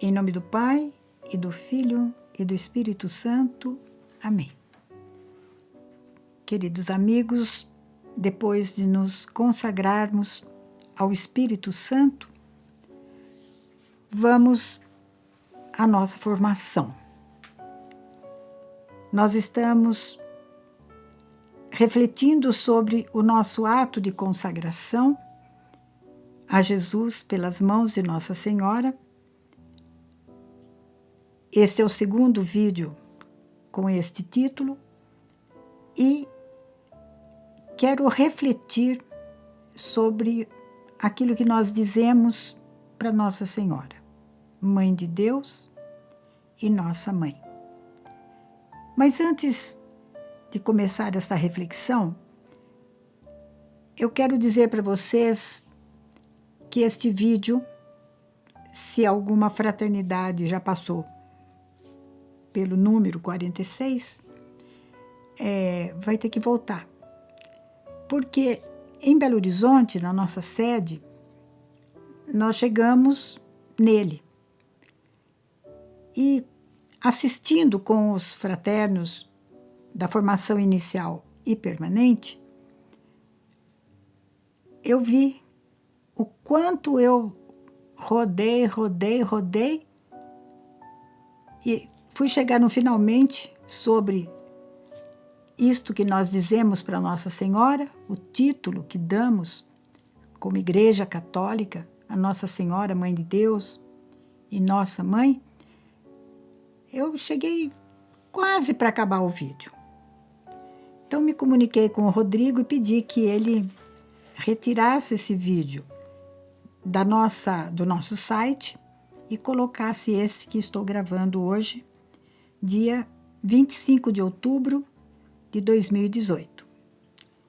Em nome do Pai, e do Filho, e do Espírito Santo. Amém. Queridos amigos, depois de nos consagrarmos ao Espírito Santo, vamos à nossa formação. Nós estamos refletindo sobre o nosso ato de consagração a Jesus pelas mãos de Nossa Senhora. Este é o segundo vídeo com este título e quero refletir sobre aquilo que nós dizemos para Nossa Senhora, Mãe de Deus e Nossa Mãe. Mas antes de começar essa reflexão, eu quero dizer para vocês que este vídeo, se alguma fraternidade já passou pelo número 46, vai ter que voltar. Porque em Belo Horizonte, na nossa sede, nós chegamos nele. E assistindo com os fraternos da formação inicial e permanente, eu vi o quanto eu rodei e fui chegar no finalmente sobre isto que nós dizemos para Nossa Senhora, o título que damos como Igreja Católica, a Nossa Senhora, Mãe de Deus e Nossa Mãe. Eu cheguei quase para acabar o vídeo. Então me comuniquei com o Rodrigo e pedi que ele retirasse esse vídeo do nosso site e colocasse esse que estou gravando hoje, dia 25 de outubro de 2018.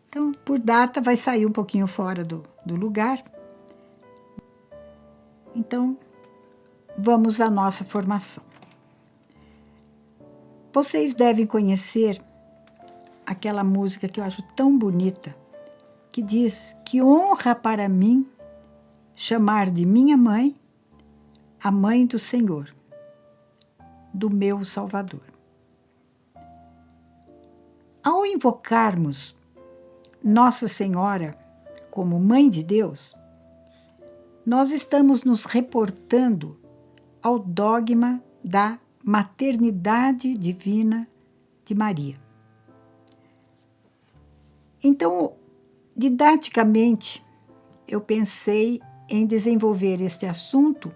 Então, por data, vai sair um pouquinho fora do lugar. Então, vamos à nossa formação. Vocês devem conhecer aquela música que eu acho tão bonita, que diz: que honra para mim chamar de minha mãe a mãe do Senhor, do meu Salvador. Ao invocarmos Nossa Senhora como Mãe de Deus, nós estamos nos reportando ao dogma da maternidade divina de Maria. Então, didaticamente, eu pensei em desenvolver este assunto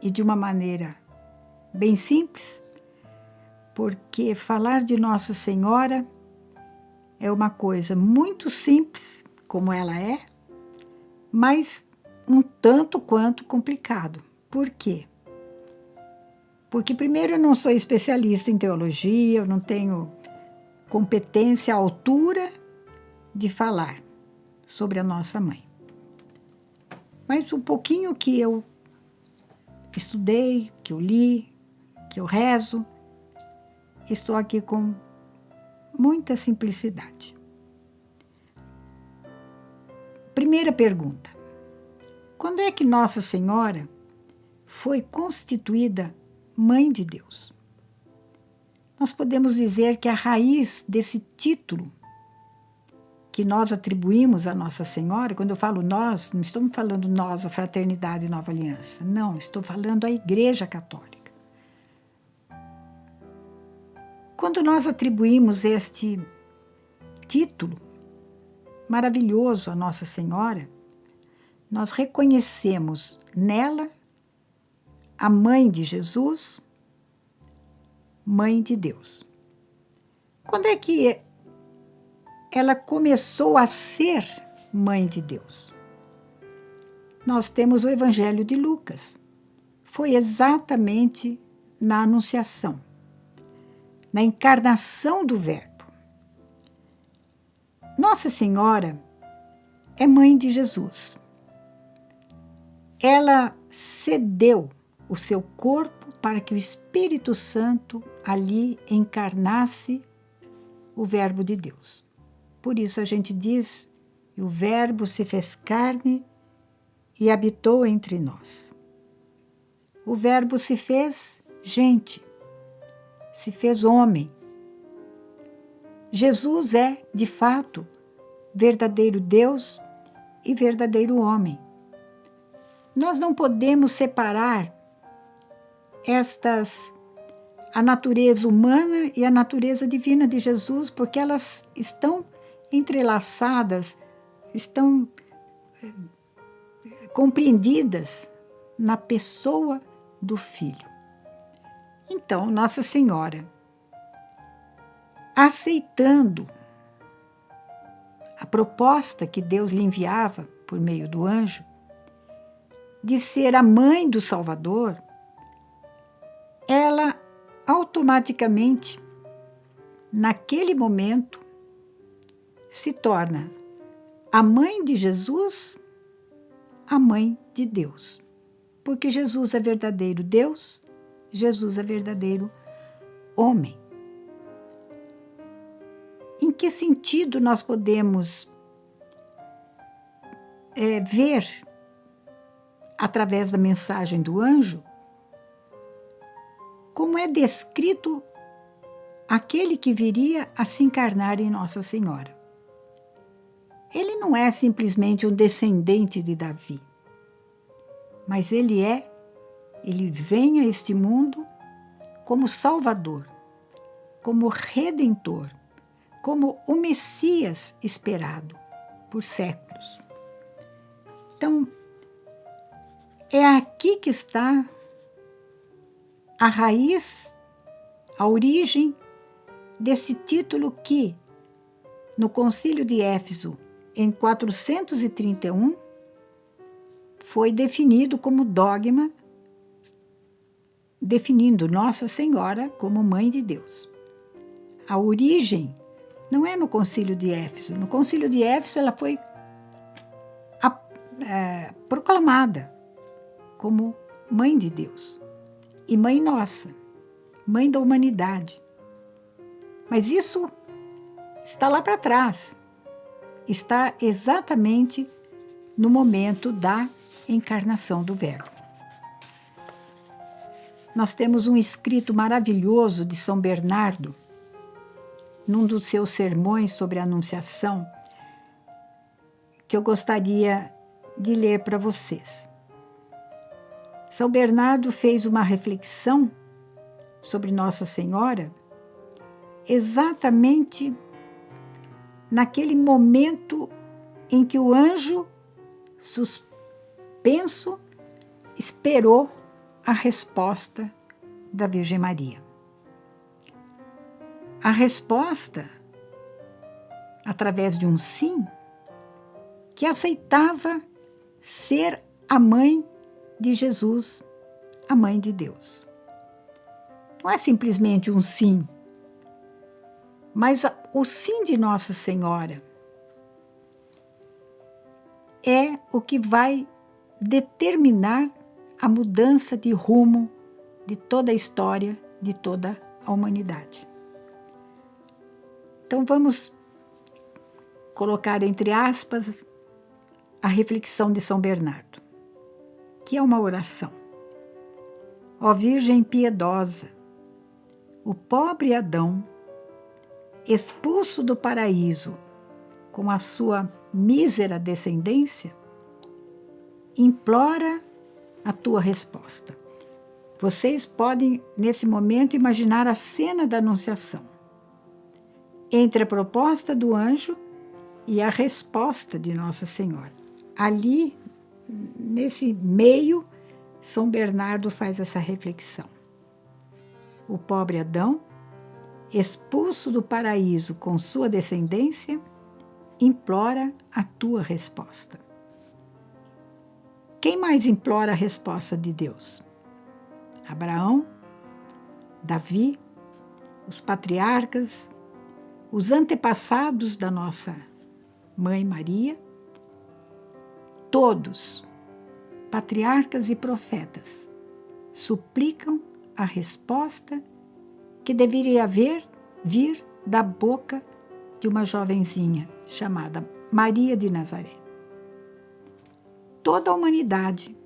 e de uma maneira bem simples, porque falar de Nossa Senhora é uma coisa muito simples, como ela é, mas um tanto quanto complicado. Por quê? Porque, primeiro, eu não sou especialista em teologia, eu não tenho competência à altura de falar sobre a nossa mãe. Mas um pouquinho que eu estudei, que eu li, que eu rezo, estou aqui com muita simplicidade. Primeira pergunta: quando é que Nossa Senhora foi constituída Mãe de Deus? Nós podemos dizer que a raiz desse título que nós atribuímos a Nossa Senhora, quando eu falo nós, não estou falando nós, a Fraternidade Nova Aliança, não, estou falando a Igreja Católica. Quando nós atribuímos este título maravilhoso a Nossa Senhora, nós reconhecemos nela a Mãe de Jesus, Mãe de Deus. Quando é que ela começou a ser Mãe de Deus? Nós temos o Evangelho de Lucas. Foi exatamente na Anunciação, na encarnação do Verbo. Nossa Senhora é Mãe de Jesus. Ela cedeu o seu corpo para que o Espírito Santo ali encarnasse o Verbo de Deus. Por isso a gente diz: o Verbo se fez carne e habitou entre nós. o Verbo se fez gente, se fez homem. Jesus é, de fato, verdadeiro Deus e verdadeiro homem. Nós não podemos separar a natureza humana e a natureza divina de Jesus, porque elas estão entrelaçadas, estão compreendidas na pessoa do Filho. Então, Nossa Senhora, aceitando a proposta que Deus lhe enviava por meio do anjo, de ser a mãe do Salvador, ela automaticamente, naquele momento, se torna a mãe de Jesus, a mãe de Deus. Porque Jesus é verdadeiro Deus, Jesus é verdadeiro homem. Em que sentido nós podemos ver, através da mensagem do anjo, como é descrito aquele que viria a se encarnar em Nossa Senhora? Ele não é simplesmente um descendente de Davi, mas ele vem a este mundo como Salvador, como Redentor, como o Messias esperado por séculos. Então, é aqui que está a raiz, a origem desse título que, no Concílio de Éfeso, em 431, foi definido como dogma, definindo Nossa Senhora como Mãe de Deus. A origem não é no Concílio de Éfeso. No Concílio de Éfeso ela foi proclamada como Mãe de Deus e Mãe Nossa, Mãe da humanidade. Mas isso está lá para trás. Está exatamente no momento da encarnação do Verbo. Nós temos um escrito maravilhoso de São Bernardo, num dos seus sermões sobre a Anunciação, que eu gostaria de ler para vocês. São Bernardo fez uma reflexão sobre Nossa Senhora exatamente naquele momento em que o anjo, suspenso, esperou a resposta da Virgem Maria. A resposta, através de um sim, que aceitava ser a mãe de Jesus, a mãe de Deus. Não é simplesmente um sim, mas o sim de Nossa Senhora é o que vai determinar a mudança de rumo de toda a história, de toda a humanidade. Então vamos colocar entre aspas a reflexão de São Bernardo, que é uma oração. Ó Virgem piedosa, o pobre Adão, expulso do paraíso com a sua mísera descendência, implora a tua resposta. Vocês podem, nesse momento, imaginar a cena da Anunciação, entre a proposta do anjo e a resposta de Nossa Senhora. Ali, nesse meio, São Bernardo faz essa reflexão. O pobre Adão, expulso do paraíso com sua descendência, implora a tua resposta. Quem mais implora a resposta de Deus? Abraão, Davi, os patriarcas, os antepassados da nossa Mãe Maria, todos, patriarcas e profetas, suplicam a resposta que deveria vir da boca de uma jovenzinha chamada Maria de Nazaré. Toda a humanidade,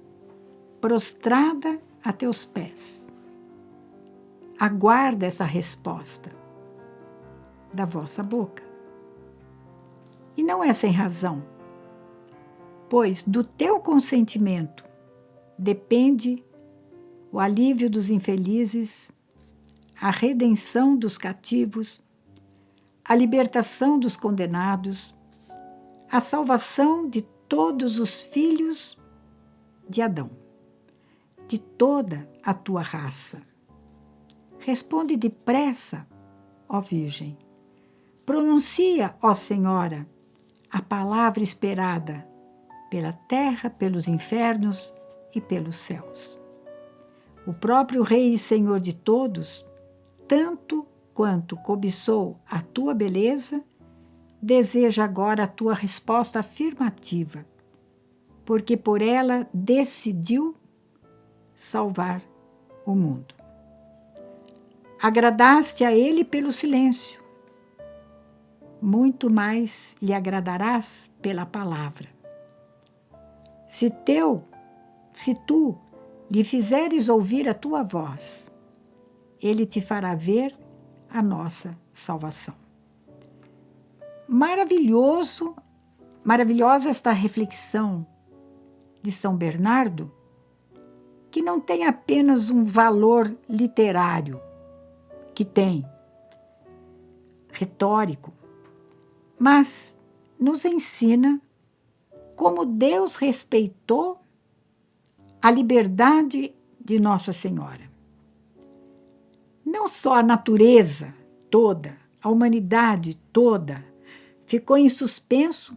prostrada a teus pés. Aguarda essa resposta da vossa boca. E não é sem razão, pois do teu consentimento depende o alívio dos infelizes, a redenção dos cativos, a libertação dos condenados, a salvação de todos os filhos de Adão, de toda a tua raça. Responde depressa, ó Virgem. Pronuncia, ó Senhora, a palavra esperada pela terra, pelos infernos e pelos céus. O próprio Rei e Senhor de todos, tanto quanto cobiçou a tua beleza, deseja agora a tua resposta afirmativa, porque por ela decidiu salvar o mundo. Agradaste a ele pelo silêncio, muito mais lhe agradarás pela palavra. Se tu lhe fizeres ouvir a tua voz, ele te fará ver a nossa salvação. Maravilhosa esta reflexão de São Bernardo, que não tem apenas um valor literário, que tem, retórico, mas nos ensina como Deus respeitou a liberdade de Nossa Senhora. Não só a natureza toda, a humanidade toda ficou em suspenso,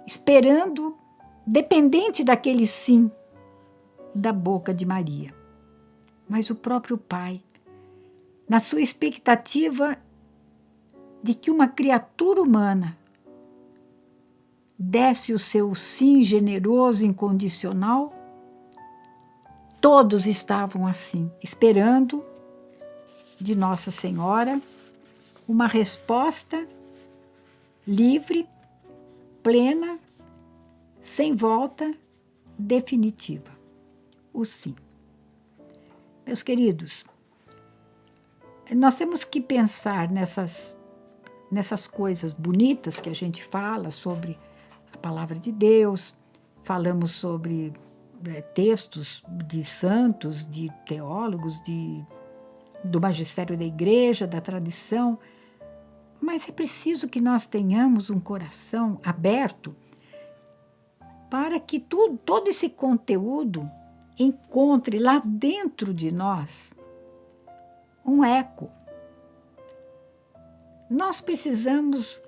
esperando, dependente daquele sim da boca de Maria, mas o próprio Pai, na sua expectativa de que uma criatura humana desse o seu sim generoso, incondicional, todos estavam assim, esperando de Nossa Senhora uma resposta livre, plena, sem volta, definitiva. O sim. Meus queridos, nós temos que pensar nessas coisas bonitas que a gente fala sobre a palavra de Deus, falamos sobre textos de santos, de teólogos, do magistério da igreja, da tradição, mas é preciso que nós tenhamos um coração aberto para que todo esse conteúdo encontre lá dentro de nós um eco. Nós precisamos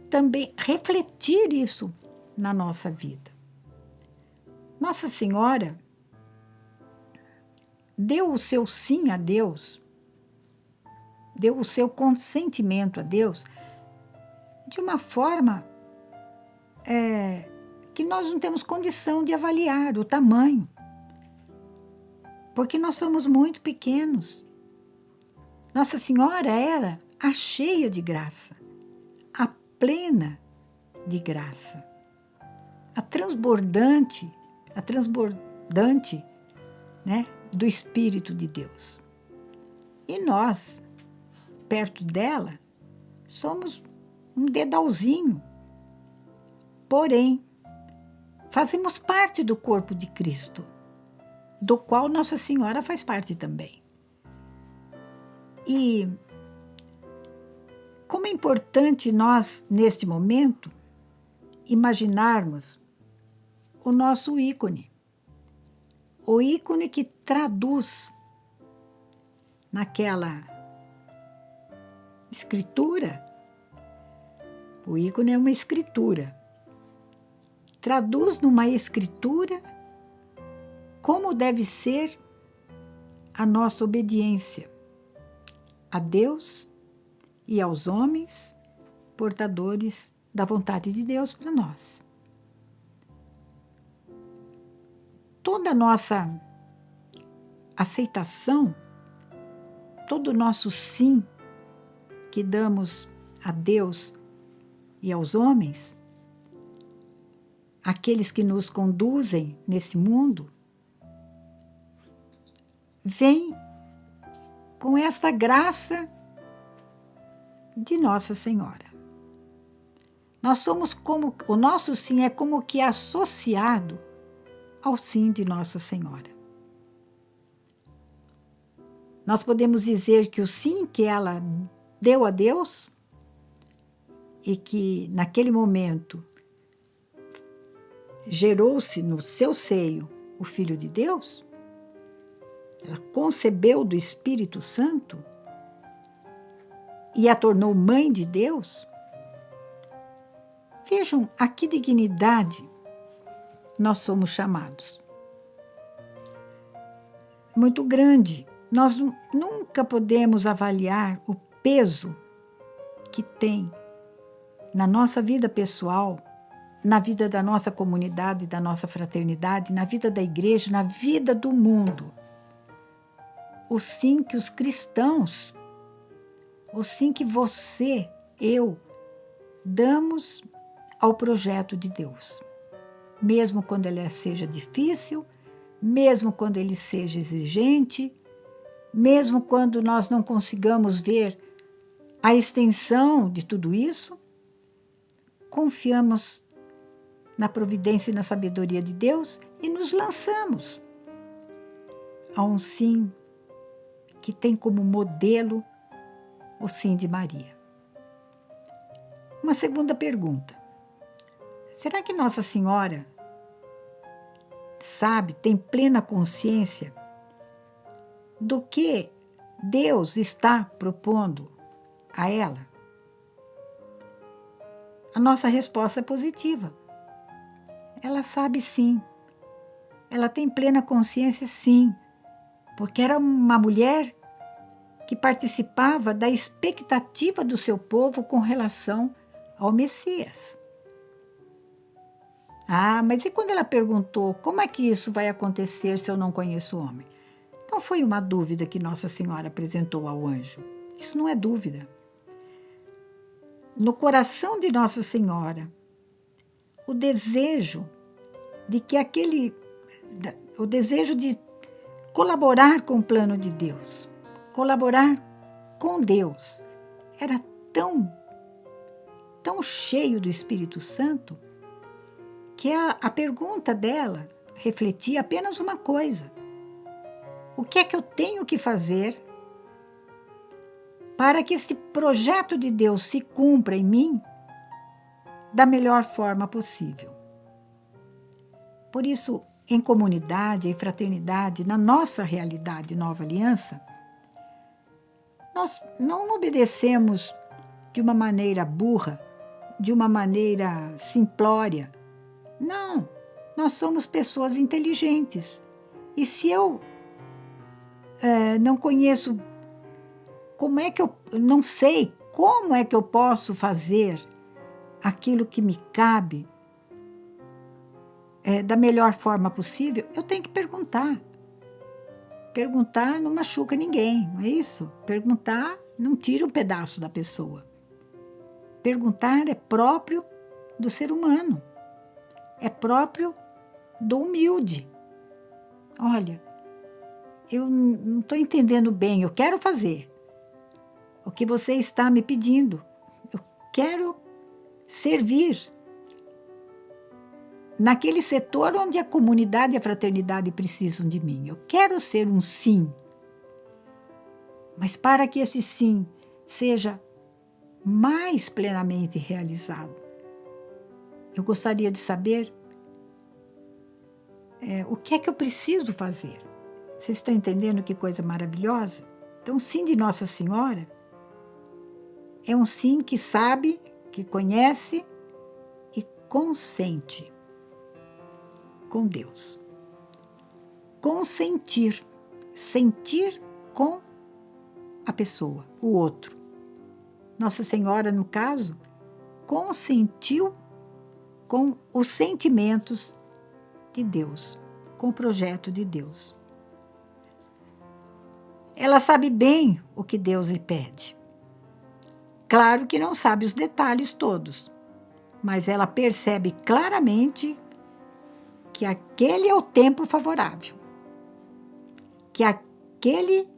também refletir isso na nossa vida. Nossa Senhora deu o seu sim a Deus, deu o seu consentimento a Deus de uma forma que nós não temos condição de avaliar o tamanho, porque nós somos muito pequenos. Nossa Senhora era a cheia de graça, a plena de graça, a transbordante, né, do Espírito de Deus. E nós, perto dela, somos um dedalzinho. Porém, fazemos parte do corpo de Cristo, do qual Nossa Senhora faz parte também. E como é importante nós, neste momento, imaginarmos o nosso ícone. O ícone que traduz naquela escritura. O ícone é uma escritura. Traduz numa escritura como deve ser a nossa obediência a Deus e aos homens portadores da vontade de Deus para nós. Toda a nossa aceitação, todo o nosso sim que damos a Deus e aos homens, aqueles que nos conduzem nesse mundo, vem com esta graça de Nossa Senhora. Nós somos como, o nosso sim é como que associado ao sim de Nossa Senhora. Nós podemos dizer que o sim que ela deu a Deus e que naquele momento gerou-se no seu seio o Filho de Deus, ela concebeu do Espírito Santo e a tornou mãe de Deus. Vejam a que dignidade nós somos chamados. Muito grande. Nós nunca podemos avaliar o peso que tem na nossa vida pessoal, na vida da nossa comunidade, da nossa fraternidade, na vida da igreja, na vida do mundo. O sim que os cristãos, o sim que você, eu, damos ao projeto de Deus. Mesmo quando ele seja difícil, mesmo quando ele seja exigente, mesmo quando nós não consigamos ver a extensão de tudo isso, confiamos na providência e na sabedoria de Deus e nos lançamos a um sim que tem como modelo o sim de Maria. Uma segunda pergunta. Será que Nossa Senhora sabe, tem plena consciência do que Deus está propondo a ela? A nossa resposta é positiva. Ela sabe sim. Ela tem plena consciência sim, porque era uma mulher que participava da expectativa do seu povo com relação ao Messias. Ah, mas e quando ela perguntou como é que isso vai acontecer se eu não conheço o homem? Não foi uma dúvida que Nossa Senhora apresentou ao anjo. Isso não é dúvida. No coração de Nossa Senhora, o desejo de colaborar com o plano de Deus, colaborar com Deus, era tão cheio do Espírito Santo que a pergunta dela refletia apenas uma coisa: o que é que eu tenho que fazer para que este projeto de Deus se cumpra em mim da melhor forma possível? Por isso, em comunidade, em fraternidade, na nossa realidade Nova Aliança, nós não obedecemos de uma maneira burra, de uma maneira simplória. Não, nós somos pessoas inteligentes. E se eu não conheço, não sei como é que eu posso fazer aquilo que me cabe da melhor forma possível, eu tenho que perguntar. Perguntar não machuca ninguém, não é isso? Perguntar não tira um pedaço da pessoa. Perguntar é próprio do ser humano. É próprio do humilde. Olha, eu não estou entendendo bem, eu quero fazer o que você está me pedindo. Eu quero servir naquele setor onde a comunidade e a fraternidade precisam de mim. Eu quero ser um sim. Mas para que esse sim seja mais plenamente realizado, eu gostaria de saber o que é que eu preciso fazer. Vocês estão entendendo que coisa maravilhosa? Então, o sim de Nossa Senhora é um sim que sabe, que conhece e consente com Deus. Consentir, sentir com a pessoa, o outro. Nossa Senhora, no caso, consentiu com os sentimentos de Deus, com o projeto de Deus. Ela sabe bem o que Deus lhe pede. Claro que não sabe os detalhes todos, mas ela percebe claramente que aquele é o tempo favorável, que aquele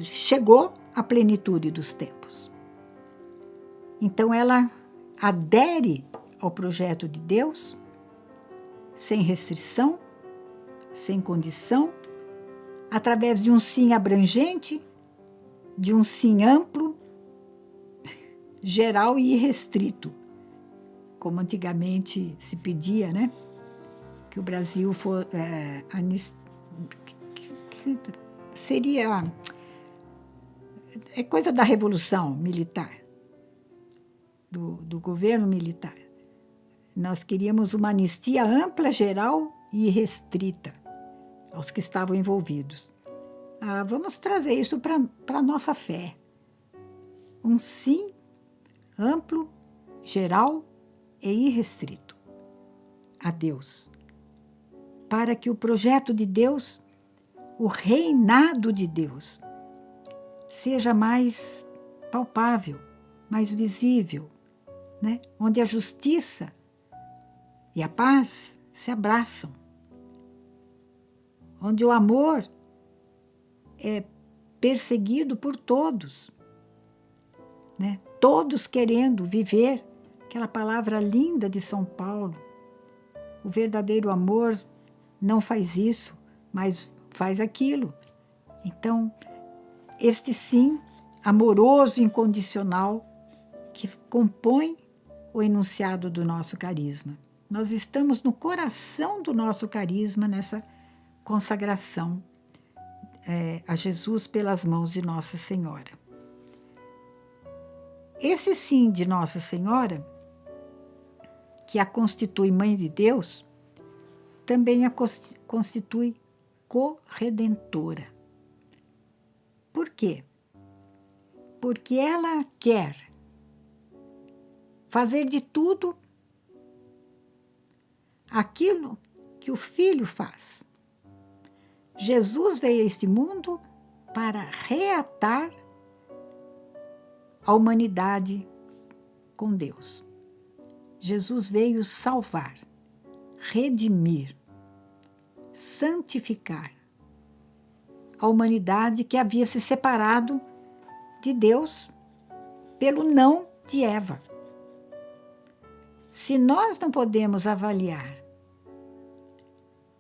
chegou à plenitude dos tempos. Então ela adere ao projeto de Deus, sem restrição, sem condição, através de um sim abrangente, de um sim amplo, geral e irrestrito, como antigamente se pedia, né? Que o Brasil seria coisa da Revolução Militar, do governo militar. Nós queríamos uma anistia ampla, geral e irrestrita aos que estavam envolvidos. Vamos trazer isso para a nossa fé. Um sim amplo, geral e irrestrito a Deus, para que o projeto de Deus, o reinado de Deus, seja mais palpável, mais visível, né? Onde a justiça e a paz se abraçam, onde o amor é perseguido por todos, né? Todos querendo viver aquela palavra linda de São Paulo. O verdadeiro amor não faz isso, mas faz aquilo. Então, este sim, amoroso, incondicional, que compõe o enunciado do nosso carisma. Nós estamos no coração do nosso carisma, nessa consagração a Jesus pelas mãos de Nossa Senhora. Esse sim de Nossa Senhora, que a constitui Mãe de Deus, também a constitui corredentora. Por quê? Porque ela quer fazer de tudo aquilo que o Filho faz. Jesus veio a este mundo para reatar a humanidade com Deus. Jesus veio salvar, redimir, santificar a humanidade que havia se separado de Deus pelo não de Eva. Se nós não podemos avaliar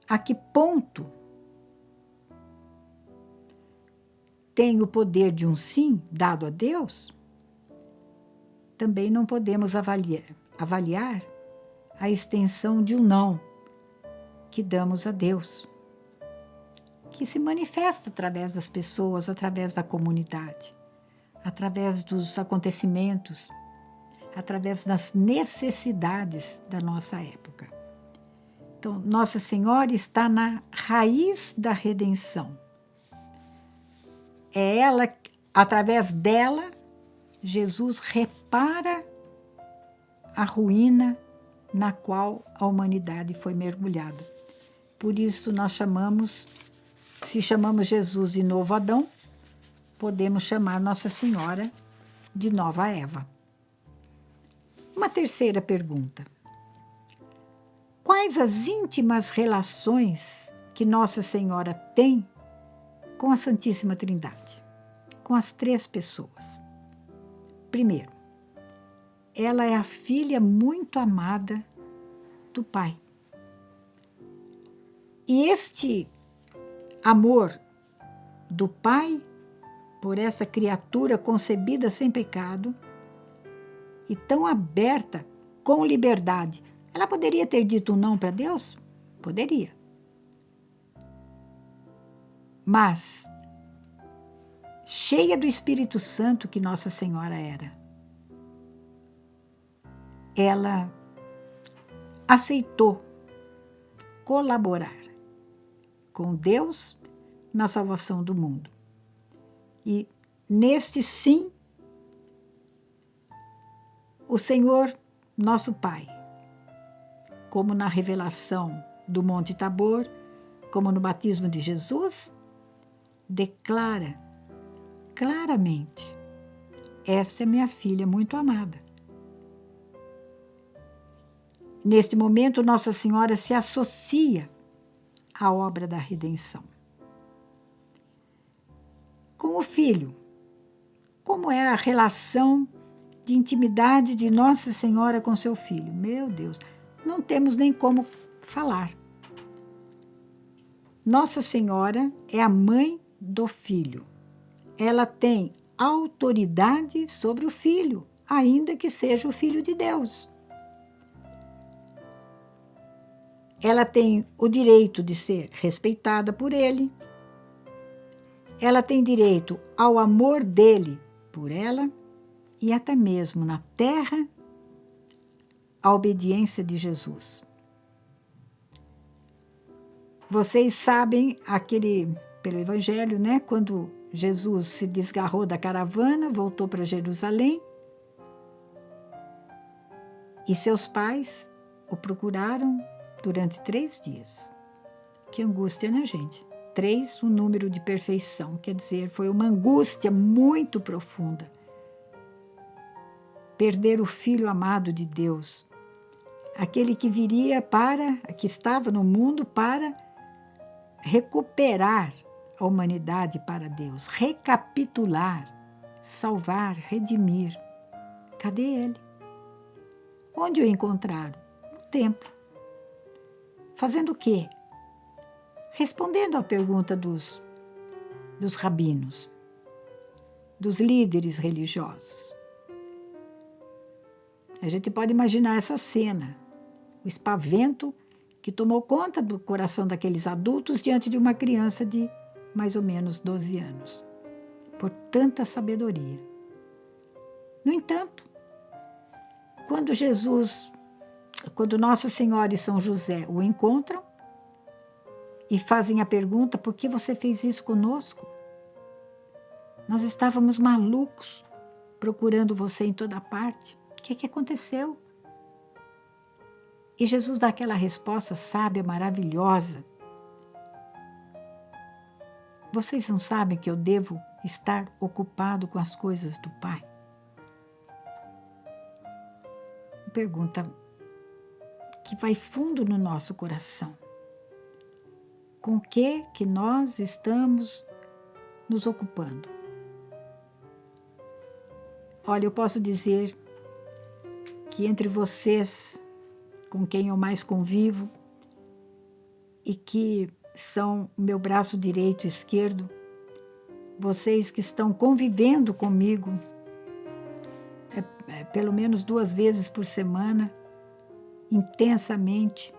a que ponto tem o poder de um sim dado a Deus, também não podemos avaliar a extensão de um não que damos a Deus, que se manifesta através das pessoas, através da comunidade, através dos acontecimentos, através das necessidades da nossa época. Então, Nossa Senhora está na raiz da redenção. É ela, através dela, Jesus repara a ruína na qual a humanidade foi mergulhada. Por isso nós se chamamos Jesus de novo Adão, podemos chamar Nossa Senhora de nova Eva. Uma terceira pergunta. Quais as íntimas relações que Nossa Senhora tem com a Santíssima Trindade, com as três pessoas? Primeiro, ela é a filha muito amada do Pai. E este amor do Pai por essa criatura concebida sem pecado e tão aberta, com liberdade, ela poderia ter dito um não para Deus? Poderia. Mas, cheia do Espírito Santo que Nossa Senhora era, ela aceitou colaborar com Deus na salvação do mundo. E neste sim, o Senhor, nosso Pai, como na revelação do Monte Tabor, como no batismo de Jesus, declara claramente: esta é minha filha muito amada. Neste momento, Nossa Senhora se associa a obra da redenção. Com o Filho, como é a relação de intimidade de Nossa Senhora com seu Filho? Meu Deus, não temos nem como falar. Nossa Senhora é a mãe do Filho. Ela tem autoridade sobre o Filho, ainda que seja o Filho de Deus. Ela tem o direito de ser respeitada por ele. Ela tem direito ao amor dele por ela e até mesmo na terra, a obediência de Jesus. Vocês sabem pelo Evangelho, né? Quando Jesus se desgarrou da caravana, voltou para Jerusalém e seus pais o procuraram durante 3 dias. Que angústia, né, gente? 3, o número de perfeição, quer dizer, foi uma angústia muito profunda. Perder o Filho amado de Deus, aquele que que estava no mundo para recuperar a humanidade para Deus, recapitular, salvar, redimir. Cadê ele? Onde o encontraram? No templo. Fazendo o quê? Respondendo à pergunta dos rabinos, dos líderes religiosos. A gente pode imaginar essa cena, o espavento que tomou conta do coração daqueles adultos diante de uma criança de mais ou menos 12 anos, por tanta sabedoria. No entanto, quando Nossa Senhora e São José o encontram e fazem a pergunta: por que você fez isso conosco? Nós estávamos malucos procurando você em toda parte. O que aconteceu? E Jesus dá aquela resposta sábia, maravilhosa. Vocês não sabem que eu devo estar ocupado com as coisas do Pai? Pergunta que vai fundo no nosso coração. Com o que nós estamos nos ocupando? Olha, eu posso dizer que entre vocês, com quem eu mais convivo e que são o meu braço direito e esquerdo, vocês que estão convivendo comigo pelo menos 2 vezes por semana, intensamente,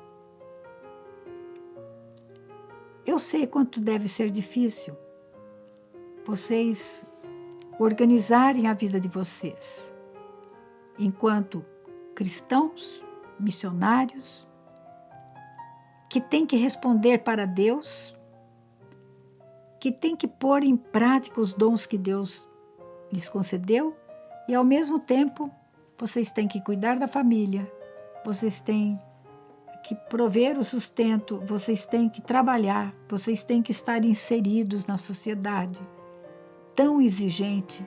eu sei quanto deve ser difícil vocês organizarem a vida de vocês enquanto cristãos, missionários, que têm que responder para Deus, que têm que pôr em prática os dons que Deus lhes concedeu e, ao mesmo tempo, vocês têm que cuidar da família, vocês têm que prover o sustento, vocês têm que trabalhar, vocês têm que estar inseridos na sociedade tão exigente.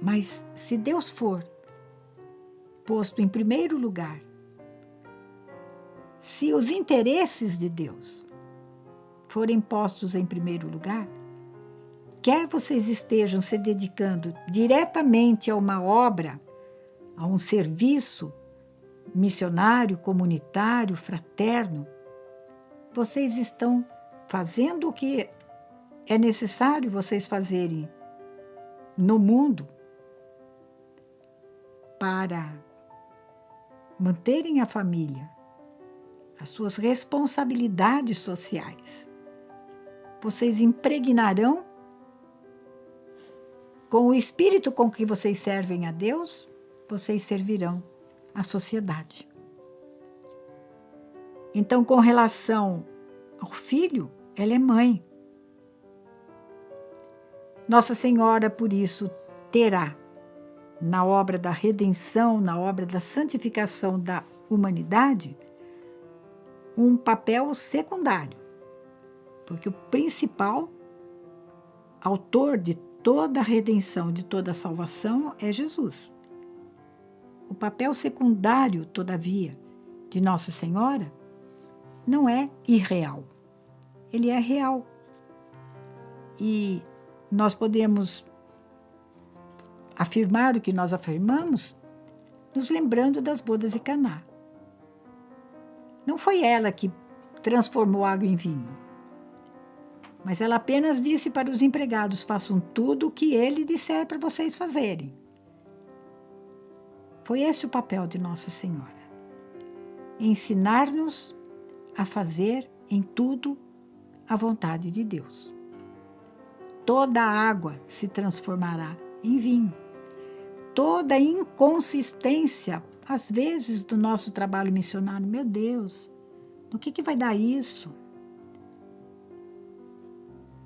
Mas se Deus for posto em primeiro lugar, se os interesses de Deus forem postos em primeiro lugar, quer vocês estejam se dedicando diretamente a uma obra, a um serviço missionário, comunitário, fraterno, vocês estão fazendo o que é necessário vocês fazerem no mundo para manterem a família, as suas responsabilidades sociais. Vocês impregnarão com o espírito com que vocês servem a Deus, vocês servirão à sociedade. Então, com relação ao Filho, ela é mãe. Nossa Senhora, por isso, terá, na obra da redenção, na obra da santificação da humanidade, um papel secundário, porque o principal autor de toda a redenção, de toda a salvação, é Jesus. O papel secundário, todavia, de Nossa Senhora não é irreal. Ele é real. E nós podemos afirmar o que nós afirmamos nos lembrando das bodas de Caná. Não foi ela que transformou água em vinho, mas ela apenas disse para os empregados: façam tudo o que ele disser para vocês fazerem. Foi esse o papel de Nossa Senhora: ensinar-nos a fazer em tudo a vontade de Deus. Toda a água se transformará em vinho. Toda a inconsistência, às vezes, do nosso trabalho missionário, meu Deus, no que vai dar isso?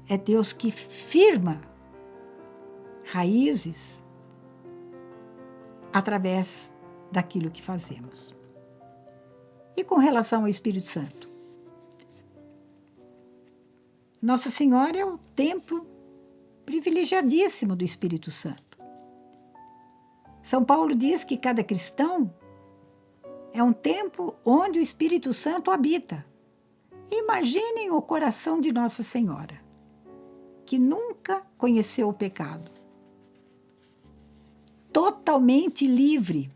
É Deus que firma raízes através daquilo que fazemos. E com relação ao Espírito Santo? Nossa Senhora é o templo privilegiadíssimo do Espírito Santo. São Paulo diz que cada cristão é um templo onde o Espírito Santo habita. Imaginem o coração de Nossa Senhora, que nunca conheceu o pecado. Totalmente livre,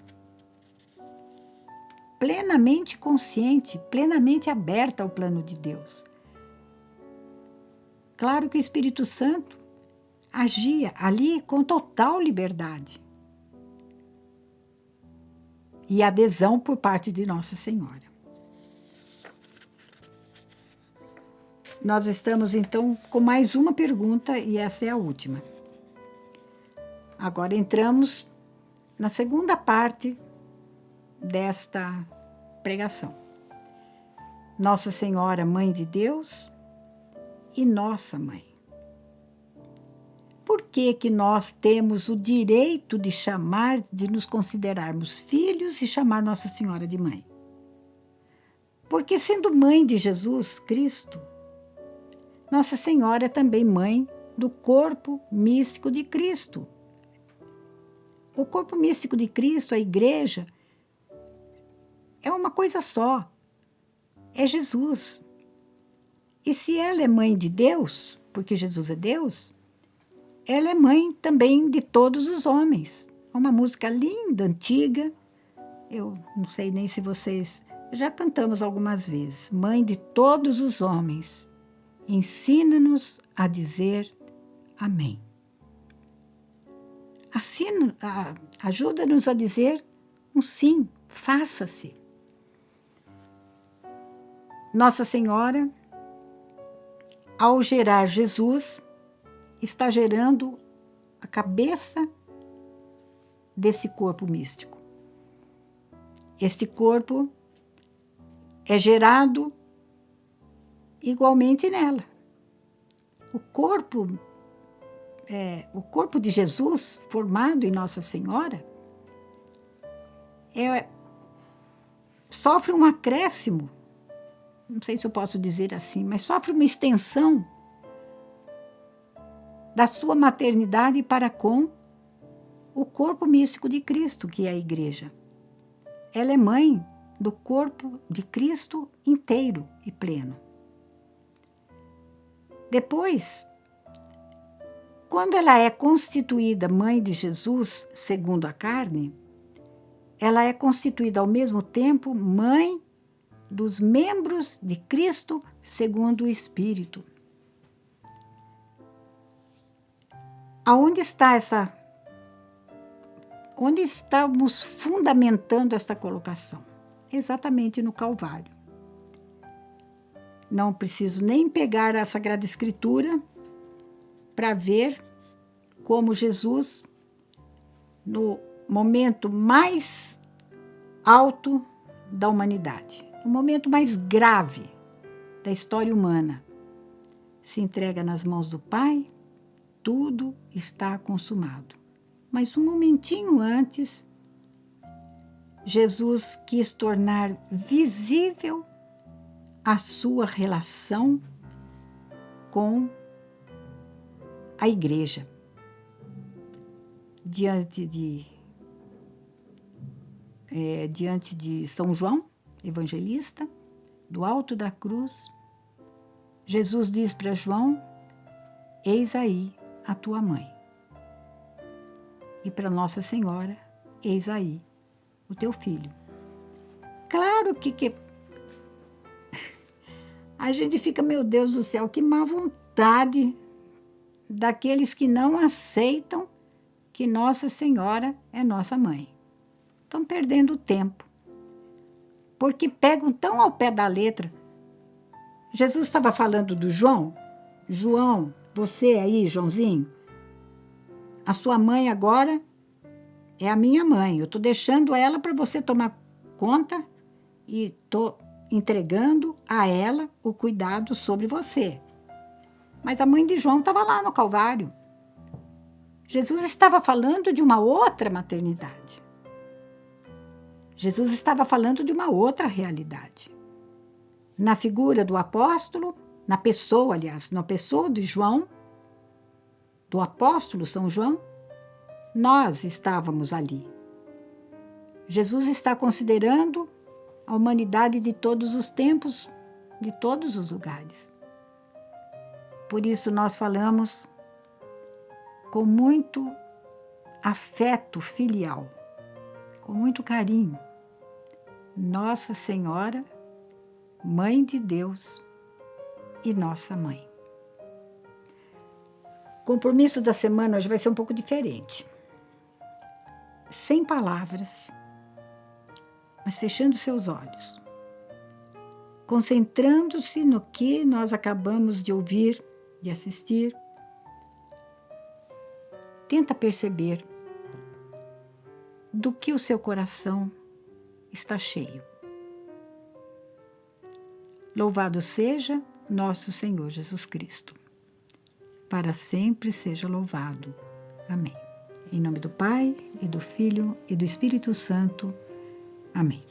plenamente consciente, plenamente aberta ao plano de Deus. Claro que o Espírito Santo agia ali com total liberdade e adesão por parte de Nossa Senhora. Nós estamos, então, com mais uma pergunta, e essa é a última. Agora entramos na segunda parte desta pregação. Nossa Senhora, Mãe de Deus e nossa Mãe. Por que nós temos o direito de nos considerarmos filhos e chamar Nossa Senhora de mãe? Porque, sendo mãe de Jesus Cristo, Nossa Senhora é também mãe do corpo místico de Cristo. O corpo místico de Cristo, a igreja, é uma coisa só. É Jesus. E se ela é mãe de Deus, porque Jesus é Deus, ela é mãe também de todos os homens. É uma música linda, antiga. Eu não sei nem se vocês... Já cantamos algumas vezes. Mãe de todos os homens, ensina-nos a dizer amém. Ajuda-nos a dizer um sim, faça-se. Nossa Senhora, ao gerar Jesus, está gerando a cabeça desse corpo místico. Este corpo é gerado igualmente nela. O corpo de Jesus, formado em Nossa Senhora, sofre um acréscimo, não sei se eu posso dizer assim, mas sofre uma extensão da sua maternidade para com o corpo místico de Cristo, que é a igreja. Ela é mãe do corpo de Cristo inteiro e pleno. Depois, quando ela é constituída mãe de Jesus, segundo a carne, ela é constituída ao mesmo tempo mãe dos membros de Cristo, segundo o Espírito. Onde estamos fundamentando esta colocação? Exatamente no Calvário. Não preciso nem pegar a Sagrada Escritura para ver como Jesus, no momento mais alto da humanidade, no momento mais grave da história humana, se entrega nas mãos do Pai. Tudo está consumado. Mas um momentinho antes, Jesus quis tornar visível a sua relação com a igreja. Diante de São João, evangelista, do alto da cruz, Jesus diz para João: eis aí a tua mãe. E para Nossa Senhora: eis aí o teu filho. Claro que a gente fica, meu Deus do céu, que má vontade daqueles que não aceitam que Nossa Senhora é nossa mãe. Estão perdendo tempo, porque pegam tão ao pé da letra. Jesus estava falando do João. João, você aí, Joãozinho, a sua mãe agora é a minha mãe. Eu estou deixando ela para você tomar conta e estou entregando a ela o cuidado sobre você. Mas a mãe de João estava lá no Calvário. Jesus estava falando de uma outra maternidade. Jesus estava falando de uma outra realidade. Na figura do apóstolo, na pessoa de João, do apóstolo São João, nós estávamos ali. Jesus está considerando a humanidade de todos os tempos, de todos os lugares. Por isso nós falamos com muito afeto filial, com muito carinho. Nossa Senhora, Mãe de Deus e nossa mãe. O compromisso da semana hoje vai ser um pouco diferente. Sem palavras, mas fechando seus olhos, concentrando-se no que nós acabamos de ouvir, de assistir. Tenta perceber do que o seu coração está cheio. Louvado seja nosso Senhor Jesus Cristo. Para sempre seja louvado. Amém. Em nome do Pai, e do Filho, e do Espírito Santo. Amém.